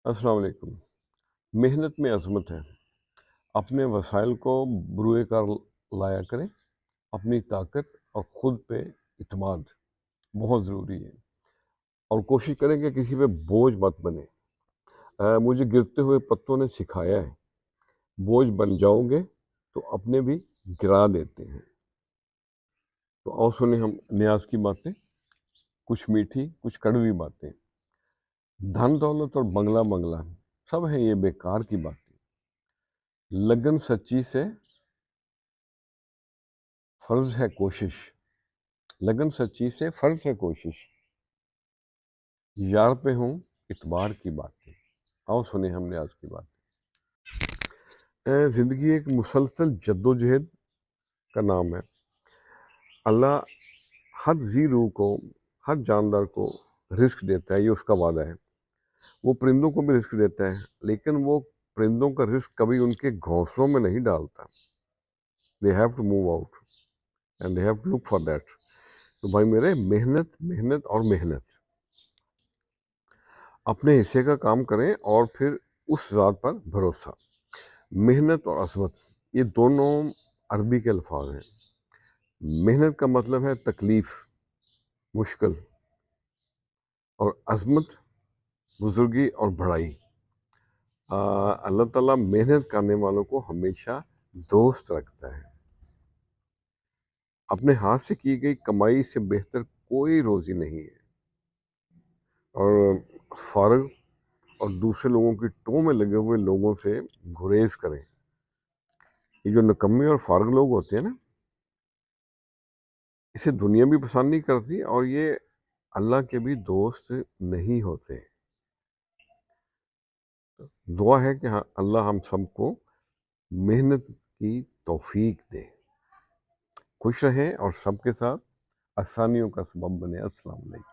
السلام علیکم۔ محنت میں عظمت ہے۔ اپنے وسائل کو بروئے کار لایا کریں۔ اپنی طاقت اور خود پہ اعتماد بہت ضروری ہے، اور کوشش کریں کہ کسی پہ بوجھ مت بنے۔ مجھے گرتے ہوئے پتوں نے سکھایا ہے، بوجھ بن جاؤ گے تو اپنے بھی گرا دیتے ہیں۔ تو آؤ سنیں ہم نیاز کی باتیں، کچھ میٹھی کچھ کڑوی باتیں۔ دھن دولت اور بنگلہ سب ہیں یہ بیکار کی باتیں۔ لگن سچی سے فرض ہے کوشش، لگن سچی سے فرض ہے کوشش، یار پہ ہوں اعتبار کی باتیں۔ آؤ سنیں ہم نے آج کی بات۔ زندگی ایک مسلسل جد و جہد کا نام ہے۔ اللہ ہر ذی روح کو، ہر جاندار کو رزق دیتا ہے، یہ اس کا وعدہ ہے۔ وہ پرندوں کو بھی رزق دیتا ہے، لیکن وہ پرندوں کا رزق کبھی ان کے گھونسلوں میں نہیں ڈالتا۔ they have to move out and they have to look for that۔ تو بھائی میرے، محنت محنت اور محنت، اپنے حصے کا کام کریں اور پھر اس ذات پر بھروسہ۔ محنت اور عظمت یہ دونوں عربی کے الفاظ ہیں۔ محنت کا مطلب ہے تکلیف، مشکل، اور عظمت بزرگی اور بڑائی۔ اللہ تعالیٰ محنت کرنے والوں کو ہمیشہ دوست رکھتا ہے۔ اپنے ہاتھ سے کی گئی کمائی سے بہتر کوئی روزی نہیں ہے، اور فارغ اور دوسرے لوگوں کی ٹو میں لگے ہوئے لوگوں سے گریز کریں۔ یہ جو نکمے اور فارغ لوگ ہوتے ہیں نا، اسے دنیا بھی پسند نہیں کرتی، اور یہ اللہ کے بھی دوست نہیں ہوتے۔ دعا ہے کہ اللہ ہم سب کو محنت کی توفیق دے۔ خوش رہیں اور سب کے ساتھ آسانیوں کا سبب بنے۔ السلام علیکم۔